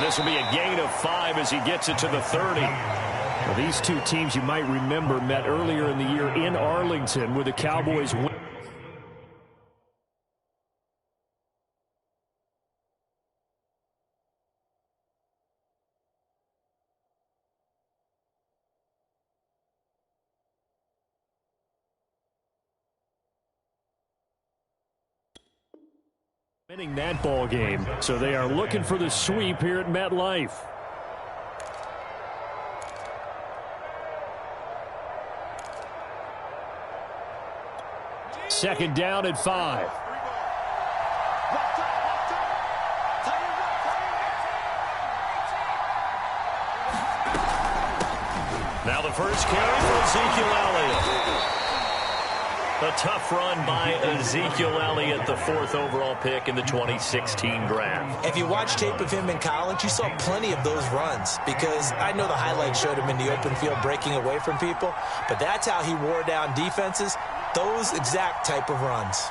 this will be a gain of 5 as he gets it to the 30. Well, these two teams you might remember met earlier in the year in Arlington with the Cowboys win. Winning that ball game, so they are looking for the sweep here at MetLife. Second down at 5. Now the first carry for Ezekiel Elliott. A tough run by Ezekiel Elliott, the 4th overall pick in the 2016 draft. If you watch tape of him in college, you saw plenty of those runs, because I know the highlights showed him in the open field breaking away from people, but that's how he wore down defenses, those exact type of runs.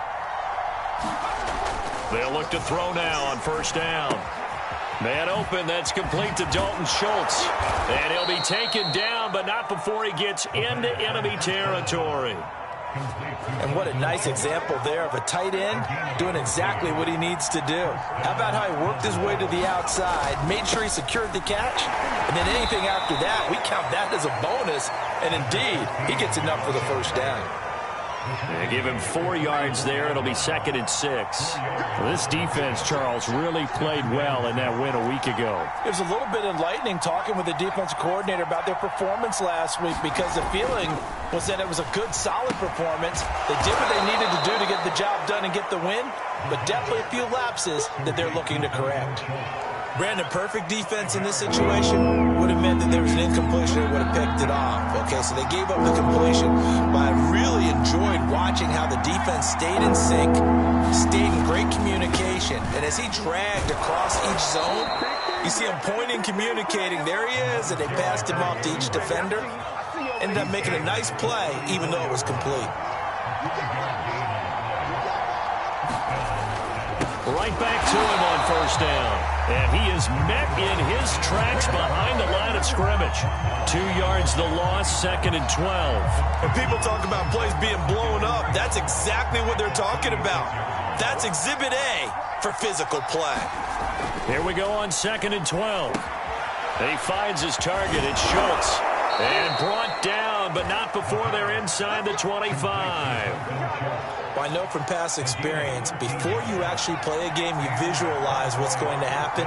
They'll look to throw now on first down. Man open, that's complete to Dalton Schultz. And he'll be taken down, but not before he gets into enemy territory. And what a nice example there of a tight end doing exactly what he needs to do. How about how he worked his way to the outside, made sure he secured the catch, and then anything after that, we count that as a bonus. And indeed, he gets enough for the first down. They give him 4 yards there. It'll be 2nd and 6. Well, this defense, Charles, really played well in that win a week ago. It was a little bit enlightening talking with the defensive coordinator about their performance last week, because the feeling was that it was a good, solid performance. They did what they needed to do to get the job done and get the win, but definitely a few lapses that they're looking to correct. Brandon, perfect defense in this situation would have meant that there was an incompletion and would have picked it off. Okay, so they gave up the completion, but I really enjoyed watching how the defense stayed in sync, stayed in great communication, and as he dragged across each zone, you see him pointing, communicating. There he is, and they passed him off to each defender. Ended up making a nice play, even though it was complete. Right back to him on first down. And he is met in his tracks behind the line of scrimmage. 2 yards the loss, 2nd and 12. When people talk about plays being blown up, that's exactly what they're talking about. That's Exhibit A for physical play. Here we go on 2nd and 12. He finds his target. It's Schultz. And brought down, but not before they're inside the 25. Well, I know from past experience, before you actually play a game, you visualize what's going to happen.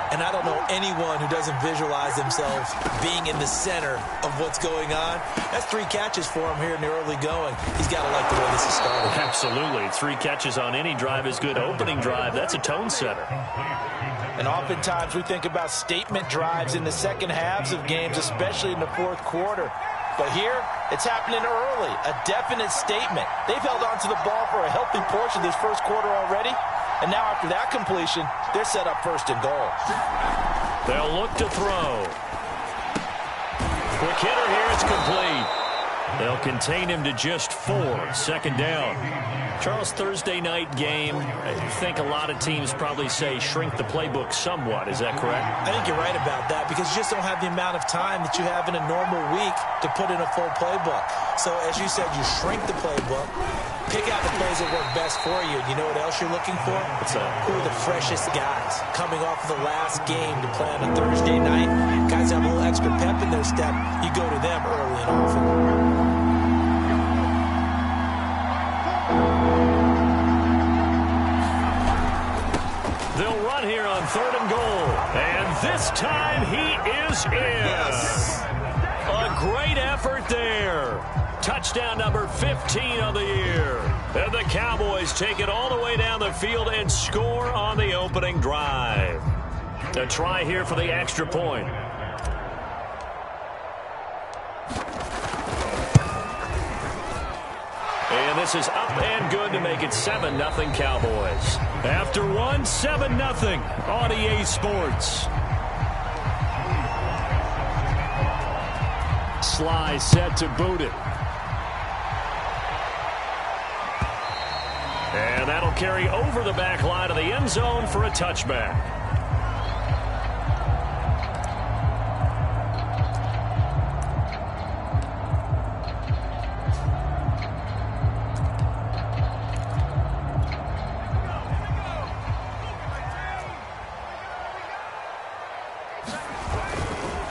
And I don't know anyone who doesn't visualize themselves being in the center of what's going on. That's 3 catches for him here in the early going. He's got to like the way this is started. Absolutely. 3 catches on any drive is good. Opening drive, that's a tone setter. And oftentimes we think about statement drives in the second halves of games, especially in the 4th quarter. But here, it's happening early, a definite statement. They've held on to the ball for a healthy portion of this first quarter already. And now after that completion, they're set up 1st and goal. They'll look to throw. Quick hitter here, it's complete. They'll contain him to just 4, 2nd down. Charles, Thursday night game, I think a lot of teams probably say shrink the playbook somewhat. Is that correct? I think you're right about that, because you just don't have the amount of time that you have in a normal week to put in a full playbook. So as you said, you shrink the playbook, pick out the plays that work best for you. You know what else you're looking for? What's that? Who are the freshest guys coming off of the last game to play on a Thursday night? Guys have a little extra pep in their step. You go to them early and often. They'll run here on 3rd and goal. And this time he is in. Yes. A great effort there. Touchdown number 15 on the year. And the Cowboys take it all the way down the field and score on the opening drive. A try here for the extra point. And this is up and good to make it 7-0 Cowboys. After one, 7-0 on EA Sports. Sly set to boot it. And that'll carry over the back line of the end zone for a touchback.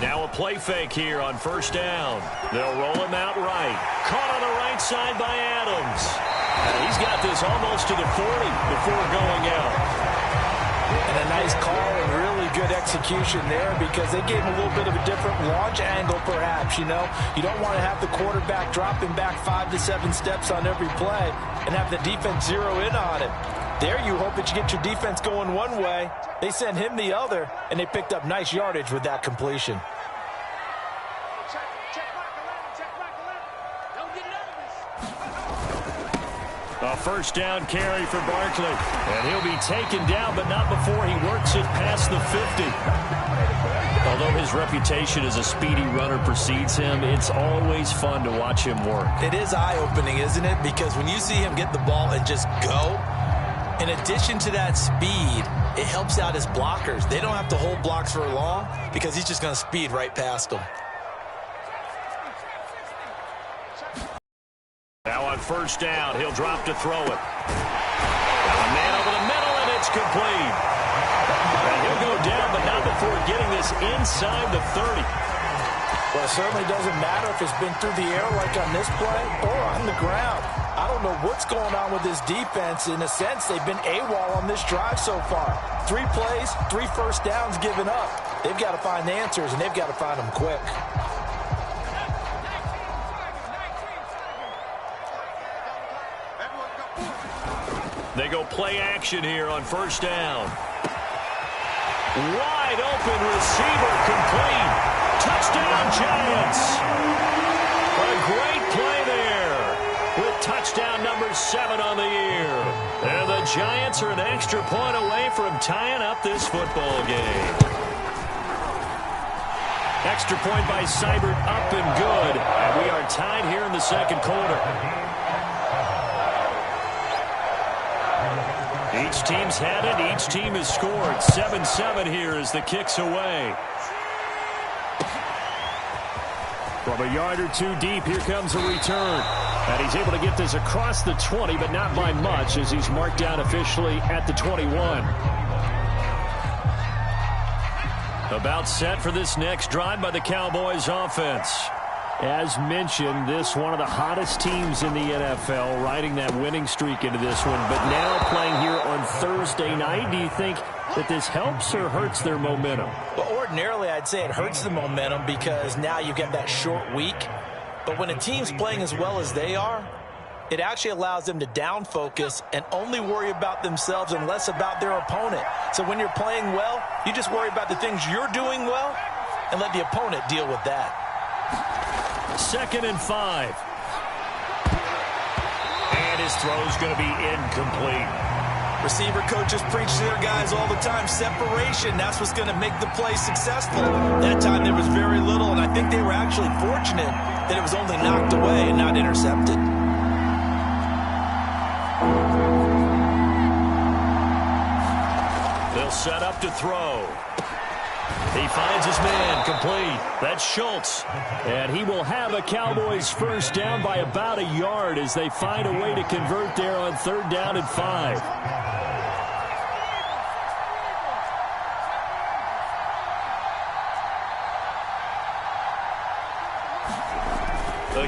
Now a play fake here on first down. They'll roll him out right. Caught on the right side by Adams. And he's got this almost to the 40 before going out. And a nice call and really good execution there because they gave him a little bit of a different launch angle perhaps, you know. You don't want to have the quarterback dropping back 5 to 7 steps on every play and have the defense zero in on it. There you hope that you get your defense going one way. They sent him the other, and they picked up nice yardage with that completion. A first down carry for Barkley. And he'll be taken down, but not before he works it past the 50. Although his reputation as a speedy runner precedes him, it's always fun to watch him work. It is eye-opening, isn't it? Because when you see him get the ball and just go, in addition to that speed, it helps out his blockers. They don't have to hold blocks for long because he's just going to speed right past them. Now on first down, he'll drop to throw it. Got a man over the middle, and it's complete. And he'll go down, but not before getting this inside the 30. Well, it certainly doesn't matter if it's been through the air like on this play or on the ground. I don't know what's going on with this defense. In a sense, they've been AWOL on this drive so far. 3 plays, 3 first downs given up. They've got to find the answers, and they've got to find them quick. They go play action here on first down. Wide open receiver complete. Touchdown Giants. A great play there with touchdown number 7 on the year. And the Giants are an extra point away from tying up this football game. Extra point by Seibert up and good. And we are tied here in the second quarter. Each team's had it. Each team has scored. 7-7 here as the kick's away. From a yard or 2 deep, here comes a return. And he's able to get this across the 20, but not by much as he's marked down officially at the 21. About set for this next drive by the Cowboys offense. As mentioned, this one of the hottest teams in the NFL, riding that winning streak into this one, but now playing here on Thursday night. Do you think that this helps or hurts their momentum? Well, ordinarily, I'd say it hurts the momentum because now you get that short week. But when a team's playing as well as they are, it actually allows them to down focus and only worry about themselves and less about their opponent. So when you're playing well, you just worry about the things you're doing well and let the opponent deal with that. 2nd and 5. And his throw's going to be incomplete. Receiver coaches preach to their guys all the time. Separation, that's what's going to make the play successful. That time there was very little, and I think they were actually fortunate that it was only knocked away and not intercepted. They'll set up to throw. He finds his man complete. That's Schultz. And he will have a Cowboys first down by about a yard as they find a way to convert there on 3rd down and 5.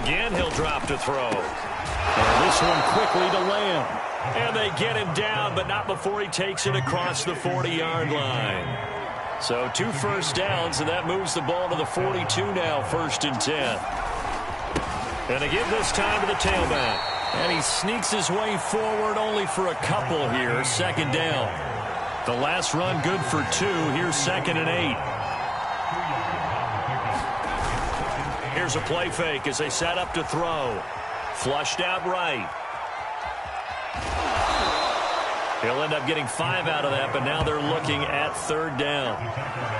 Again, he'll drop to throw. And this one quickly to Lamb. And they get him down, but not before he takes it across the 40-yard line. So 2 first downs, and that moves the ball to the 42 now, 1st and 10. And they give this time to the tailback. And he sneaks his way forward only for a couple here, 2nd down. The last run good for 2. Here's 2nd and 8. Here's a play fake as they set up to throw. Flushed out right. He'll end up getting 5 out of that, but now they're looking at 3rd down.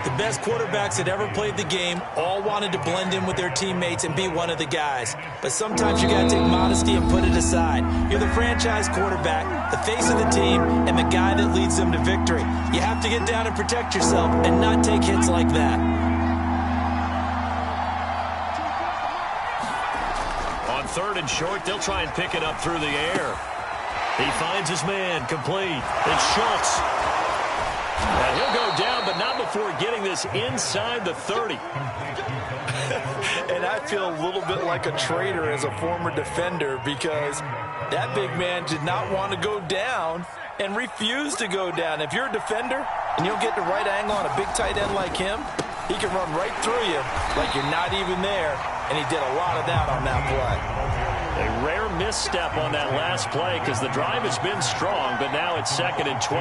The best quarterbacks that ever played the game all wanted to blend in with their teammates and be one of the guys. But sometimes you got to take modesty and put it aside. You're the franchise quarterback, the face of the team, and the guy that leads them to victory. You have to get down and protect yourself and not take hits like that. On 3rd and short, they'll try and pick it up through the air. He finds his man complete. It's Schultz. And he'll go down, but not before before getting this inside the 30. And I feel a little bit like a traitor as a former defender because that big man did not want to go down and refused to go down. If you're a defender and you don't get the right angle on a big tight end like him, he can run right through you like you're not even there, and he did a lot of that on that play. A rare misstep on that last play because the drive has been strong, but now it's 2nd and 12.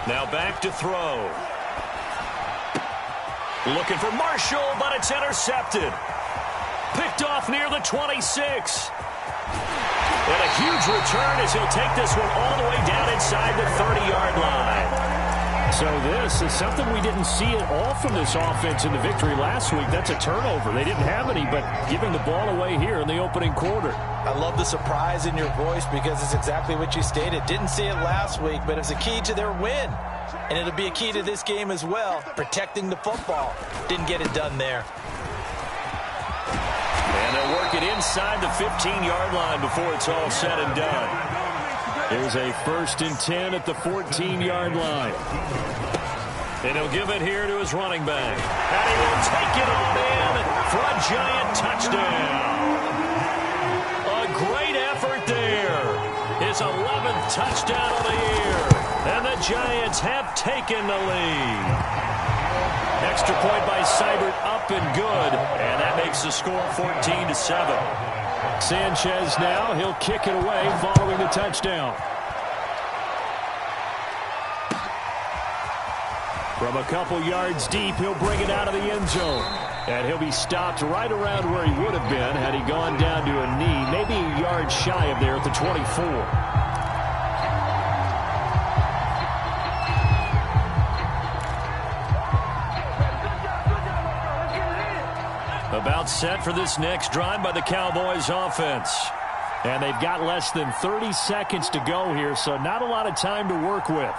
Now back to throw. Looking for Marshall, but it's intercepted. Picked off near the 26. And a huge return as he'll take this one all the way down inside the 30-yard line. So this is something we didn't see at all from this offense in the victory last week. That's a turnover. They didn't have any, but giving the ball away here in the opening quarter. I love the surprise in your voice because it's exactly what you stated. Didn't see it last week, but it's a key to their win. And it'll be a key to this game as well, protecting the football. Didn't get it done there. And they'll work it inside the 15-yard line before it's all said and done. There's a 1st and 10 at the 14-yard line. And he'll give it here to his running back. And he will take it on in for a giant touchdown. A great effort there. His 11th touchdown of the year. And the Giants have taken the lead. Extra point by Seibert, up and good. And that makes the score 14-7. Sanchez now, he'll kick it away following the touchdown. From a couple yards deep, he'll bring it out of the end zone. And he'll be stopped right around where he would have been had he gone down to a knee, maybe a yard shy of there at the 24. About set for this next drive by the Cowboys offense. And they've got less than 30 seconds to go here, so not a lot of time to work with.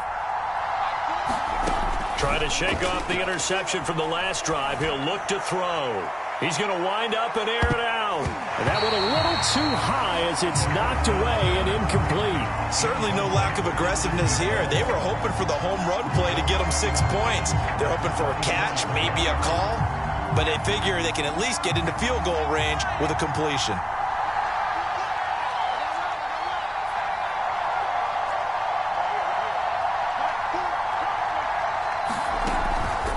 Trying to shake off the interception from the last drive. He'll look to throw. He's going to wind up and air it out. And that one a little too high as it's knocked away and incomplete. Certainly no lack of aggressiveness here. They were hoping for the home run play to get them 6 points. They're hoping for a catch, maybe a call. But they figure they can at least get into field goal range with a completion.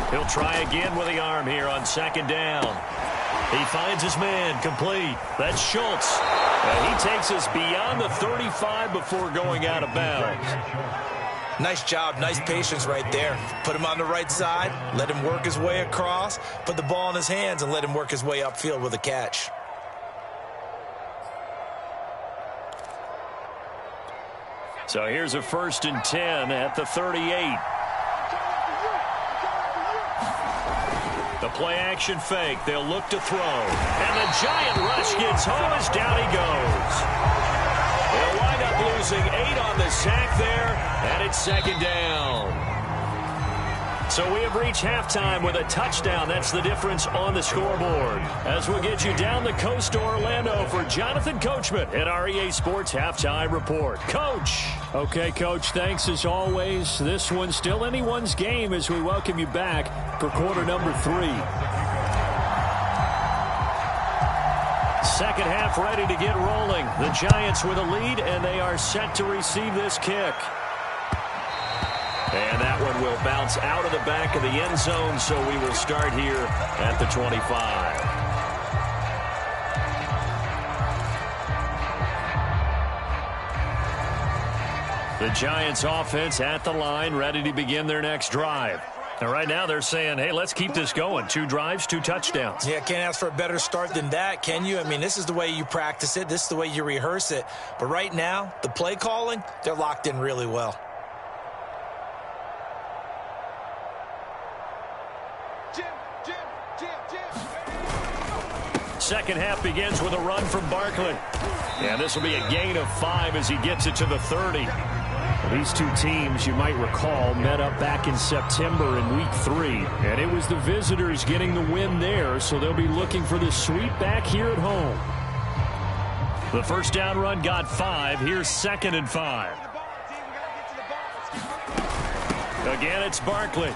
He'll try again with the arm here on 2nd down. He finds his man, complete. That's Schultz. And he takes us beyond the 35 before going out of bounds. Nice job, nice patience right there. Put him on the right side, let him work his way across, put the ball in his hands, and let him work his way upfield with a catch. So here's a 1st and 10 at the 38. The play-action fake. They'll look to throw. And the giant rush gets home as down he goes. They'll wind up losing 8 on the sack there, and it's 2nd down. So we have reached halftime with a touchdown. That's the difference on the scoreboard. As we'll get you down the coast to Orlando for Jonathan Coachman at our EA Sports Halftime Report. Coach. Okay, Coach, thanks as always. This one's still anyone's game as we welcome you back for quarter number 3. Second half ready to get rolling. The Giants with a lead, and they are set to receive this kick. And that one will bounce out of the back of the end zone, so we will start here at the 25. The Giants offense at the line, ready to begin their next drive. And right now they're saying, hey, let's keep this going. 2 drives, 2 touchdowns. Yeah, can't ask for a better start than that, can you? I mean, this is the way you practice it. This is the way you rehearse it. But right now, the play calling, they're locked in really well. Second half begins with a run from Barkley. And this will be a gain of 5 as he gets it to the 30. These two teams, you might recall, met up back in September in Week 3. And it was the visitors getting the win there, so they'll be looking for the sweep back here at home. The first down run got 5. Here's 2nd and 5. Again, it's Barkley.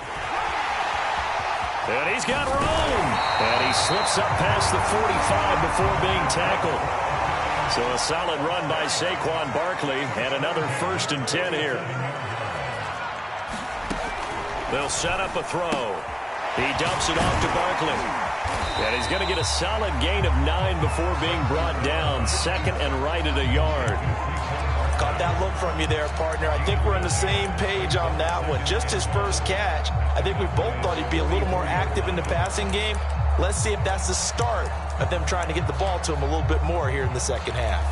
And he's got room. And he slips up past the 45 before being tackled. So a solid run by Saquon Barkley, and another 1st and 10 here. They'll set up a throw. He dumps it off to Barkley. And he's going to get a solid gain of 9 before being brought down. 2nd and right at a yard. Caught that look from you there, partner. I think we're on the same page on that one. Just his first catch. I think we both thought he'd be a little more active in the passing game. Let's see if that's the start of them trying to get the ball to him a little bit more here in the second half.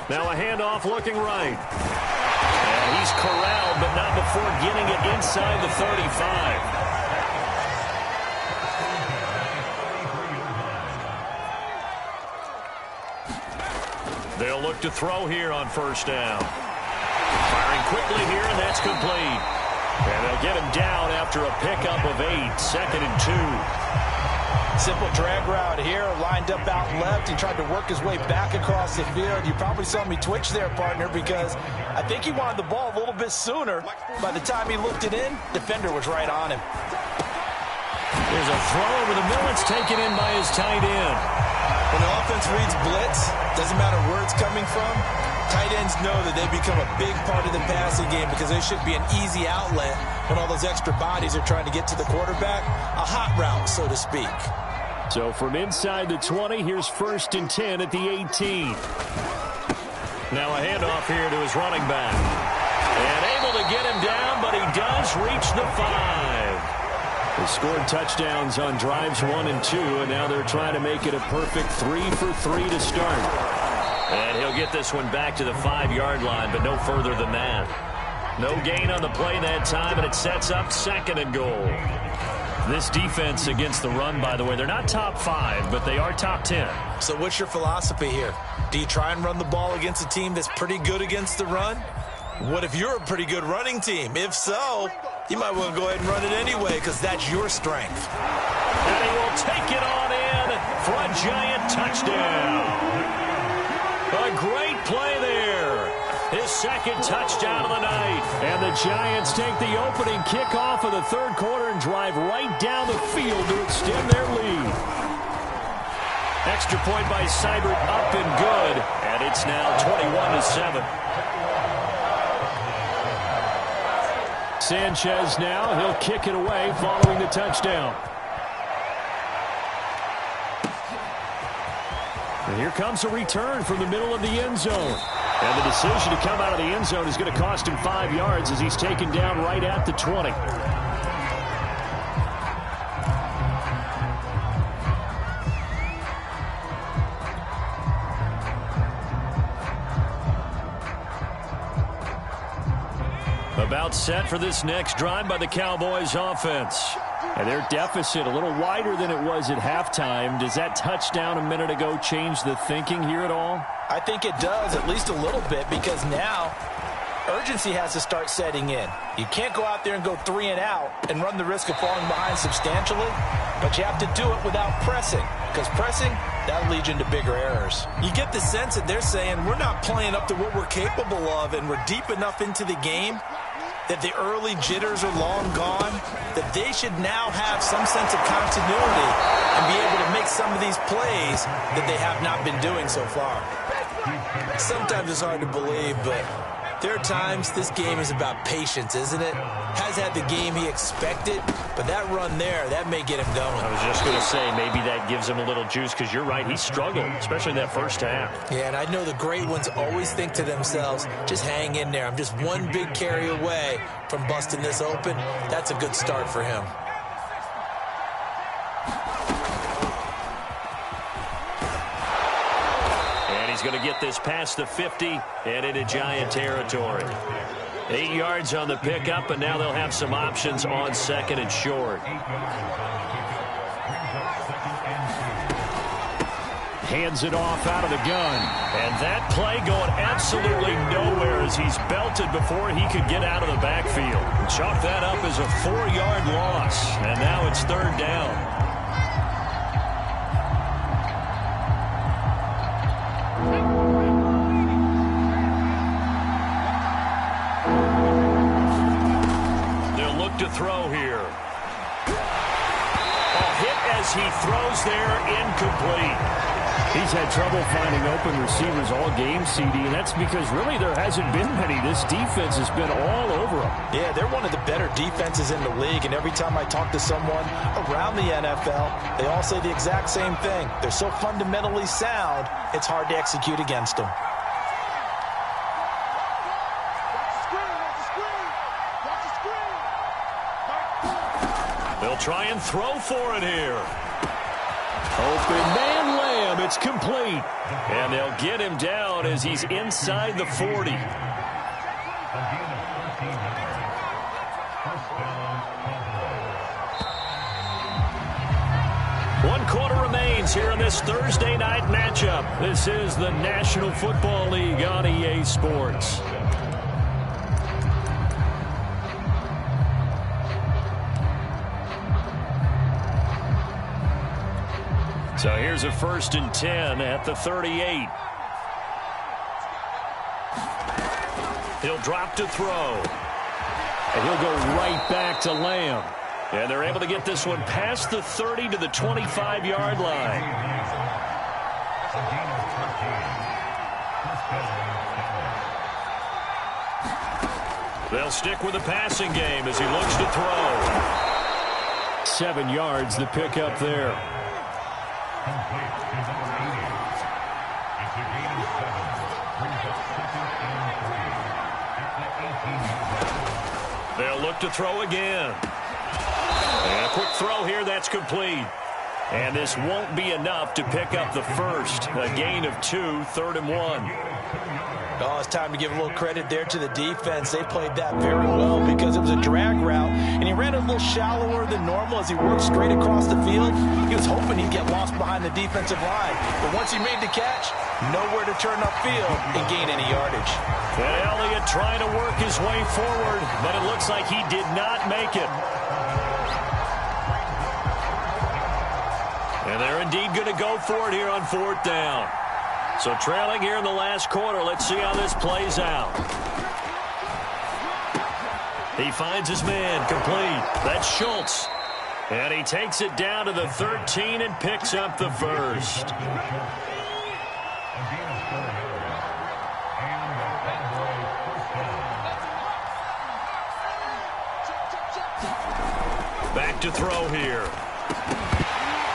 Now a handoff looking right. And he's corralled, but not before getting it inside the 35. They'll look to throw here on 1st down. Firing quickly here, and that's complete. And they'll get him down after a pickup of 8. 2nd and 2. Simple drag route here, lined up out left. He tried to work his way back across the field. You probably saw me twitch there, partner, because I think he wanted the ball a little bit sooner. By the time he looked it in, defender was right on him. There's a throw over the middle. It's taken in by his tight end. When the offense reads blitz, doesn't matter where it's coming from, tight ends know that they become a big part of the passing game because they should be an easy outlet when all those extra bodies are trying to get to the quarterback. A hot route, so to speak. So from inside the 20, here's 1st and 10 at the 18. Now a handoff here to his running back. And able to get him down, but he does reach the 5. They scored touchdowns on drives 1 and 2, and now they're trying to make it a perfect 3 for 3 to start. And he'll get this one back to the 5-yard line, but no further than that. No gain on the play that time, and it sets up 2nd and goal. This defense against the run, by the way, they're not top 5, but they are top 10. So what's your philosophy here? Do you try and run the ball against a team that's pretty good against the run? What if you're a pretty good running team? If so, you might want to go ahead and run it anyway because that's your strength. And he will take it on in for a giant touchdown. A great play there. His 2nd touchdown of the night. And the Giants take the opening kickoff of the 3rd quarter and drive right down the field to extend their lead. Extra point by Seibert up and good. And it's now 21-7. Sanchez now, he'll kick it away following the touchdown. And here comes a return from the middle of the end zone. And the decision to come out of the end zone is going to cost him 5 yards as he's taken down right at the 20. About set for this next drive by the Cowboys offense. And their deficit a little wider than it was at halftime. Does that touchdown a minute ago change the thinking here at all? I think it does, at least a little bit, because now urgency has to start setting in. You can't go out there and go 3 and out and run the risk of falling behind substantially, but you have to do it without pressing, because pressing, that'll lead you into bigger errors. You get the sense that they're saying we're not playing up to what we're capable of, and we're deep enough into the game that the early jitters are long gone, that they should now have some sense of continuity and be able to make some of these plays that they have not been doing so far. Sometimes it's hard to believe, but there are times this game is about patience, isn't it? Has had the game he expected, but that run there, that may get him going. I was just going to say, maybe that gives him a little juice, because you're right, he struggled, especially in that first half. Yeah, and I know the great ones always think to themselves, just hang in there. I'm just one big carry away from busting this open. That's a good start for him. He's going to get this past the 50 and into Giant territory. 8 yards on the pickup, and now they'll have some options on 2nd and short. Hands it off out of the gun. And that play going absolutely nowhere as he's belted before he could get out of the backfield. Chalk that up as a 4-yard loss. And now it's 3rd down. They'll look to throw here. A hit as he throws there, incomplete. He's had trouble finding open receivers all game, CD, and that's because really there hasn't been many. This defense has been all over them. Yeah, they're one of the better defenses in the league, and every time I talk to someone around the NFL, they all say the exact same thing. They're so fundamentally sound, it's hard to execute against them. They'll try and throw for it here. Open man Lamb, it's complete. And they'll get him down as he's inside the 40. One quarter remains here in this Thursday night matchup. This is the National Football League on EA Sports. So here's a 1st and 10 at the 38. He'll drop to throw. And he'll go right back to Lamb. And they're able to get this one past the 30 to the 25-yard line. They'll stick with the passing game as he looks to throw. 7 yards, the pickup there. They'll look to throw again. And a quick throw here, that's complete. And this won't be enough to pick up the first. A gain of 2, 3rd and 1. Oh, it's time to give a little credit there to the defense. They played that very well because it was a drag route, and he ran a little shallower than normal as he worked straight across the field. He was hoping he'd get lost behind the defensive line. But once he made the catch, nowhere to turn upfield and gain any yardage. And Elliott trying to work his way forward, but it looks like he did not make it. And they're indeed going to go for it here on 4th down. So trailing here in the last quarter, let's see how this plays out. He finds his man, complete. That's Schultz. And he takes it down to the 13 and picks up the first. Back to throw here.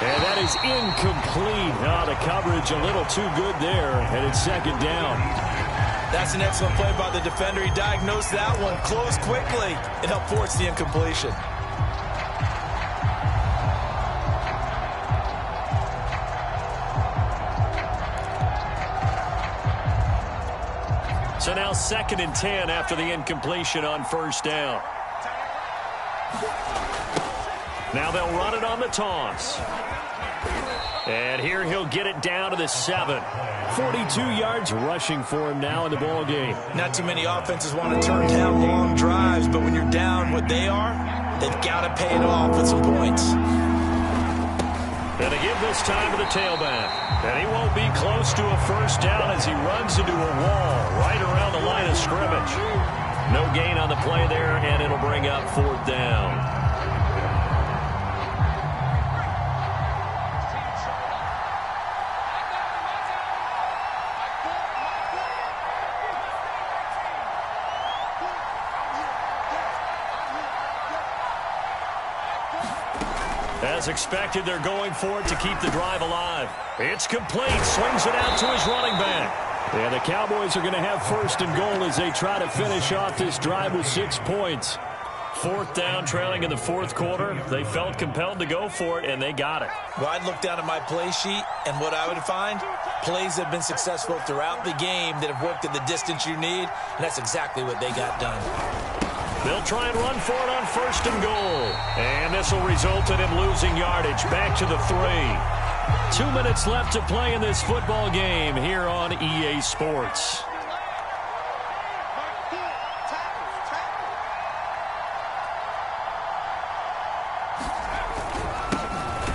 And that is incomplete. Oh, the coverage a little too good there, and it's 2nd down. That's an excellent play by the defender. He diagnosed that one, closed quickly, and helped force the incompletion. So now 2nd and 10 after the incompletion on 1st down. Now they'll run it on the toss. And here he'll get it down to the 7. 42 yards rushing for him now in the ball game. Not too many offenses want to turn down long drives, but when you're down what they are, they've got to pay it off with some points. And they give this time to the tailback. And he won't be close to a 1st down as he runs into a wall right around the line of scrimmage. No gain on the play there, and it'll bring up 4th down. As expected, they're going for it to keep the drive alive. It's complete. Swings it out to his running back. And the Cowboys are going to have 1st and goal as they try to finish off this drive with 6 points. 4th down, trailing in the 4th quarter. They felt compelled to go for it, and they got it. Well, I'd look down at my play sheet, and what I would find, plays have been successful throughout the game that have worked at the distance you need, and that's exactly what they got done. They'll try and run for it on 1st and goal. And this will result in him losing yardage back to the 3. 2 minutes left to play in this football game here on EA Sports.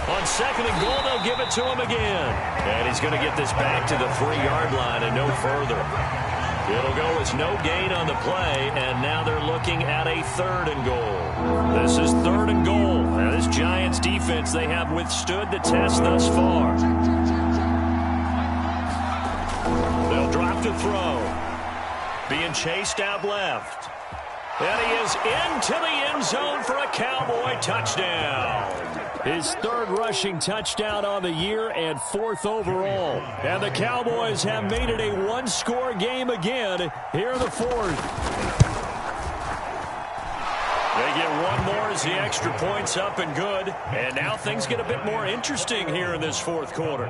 On second and goal, they'll give it to him again. And he's going to get this back to the 3-yard line and no further. It'll go as no gain on the play, and now they're looking at a 3rd and goal. This is 3rd and goal. Now, this Giants defense, they have withstood the test thus far. They'll drop to throw. Being chased out left. And he is into the end zone for a Cowboy touchdown. His 3rd rushing touchdown on the year and 4th overall. And the Cowboys have made it a 1-score game again here in the 4th. They get one more as the extra point's up and good. And now things get a bit more interesting here in this 4th quarter.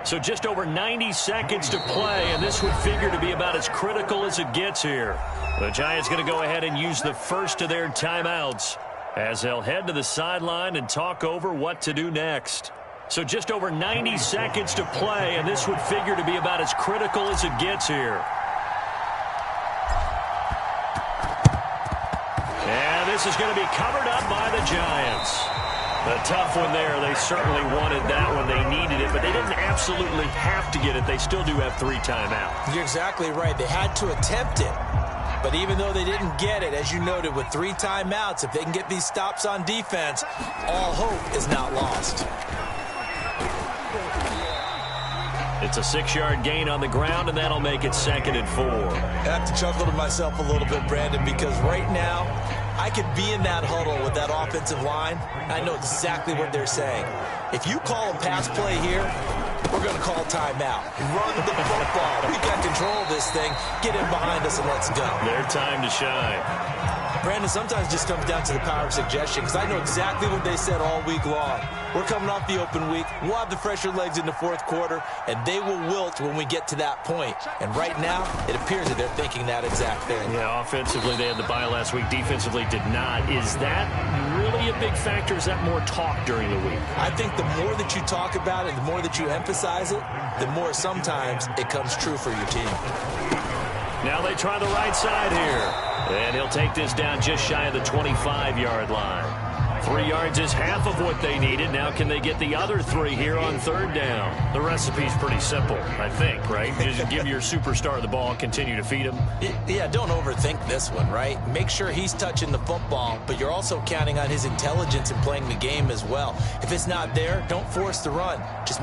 So just over 90 seconds to play, and this would figure to be about as critical as it gets here. The Giants going to go ahead and use the first of their timeouts as they'll head to the sideline and talk over what to do next. So just over 90 seconds to play, and this would figure to be about as critical as it gets here. And this is going to be covered up by the Giants. A tough one there. They certainly wanted that one. They needed it, but they didn't absolutely have to get it. They still do have 3 timeouts. You're exactly right. They had to attempt it. But even though they didn't get it, as you noted, with 3 timeouts, if they can get these stops on defense, all hope is not lost. It's a 6-yard gain on the ground, and that'll make it 2nd and 4. I have to chuckle to myself a little bit, Brandon, because right now I could be in that huddle with that offensive line. I know exactly what they're saying. If you call a pass play here, we're going to call timeout. Run the football. We got control of this thing. Get in behind us and let's go. Their time to shine. Brandon, sometimes it just comes down to the power of suggestion, because I know exactly what they said all week long. We're coming off the open week. We'll have the fresher legs in the 4th quarter, and they will wilt when we get to that point. And right now, it appears that they're thinking that exact thing. Yeah, offensively, they had the bye last week. Defensively, did not. Is that really a big factor? Is that more talk during the week? I think the more that you talk about it, the more that you emphasize it, the more sometimes it comes true for your team. Now they try the right side here. And he'll take this down just shy of the 25-yard line. 3 yards is half of what they needed. Now can they get the other 3 here on 3rd down? The recipe's pretty simple, I think, right? Just give your superstar the ball, continue to feed him. Yeah, don't overthink this one, right? Make sure he's touching the football, but you're also counting on his intelligence in playing the game as well. If it's not there, don't force the run. Just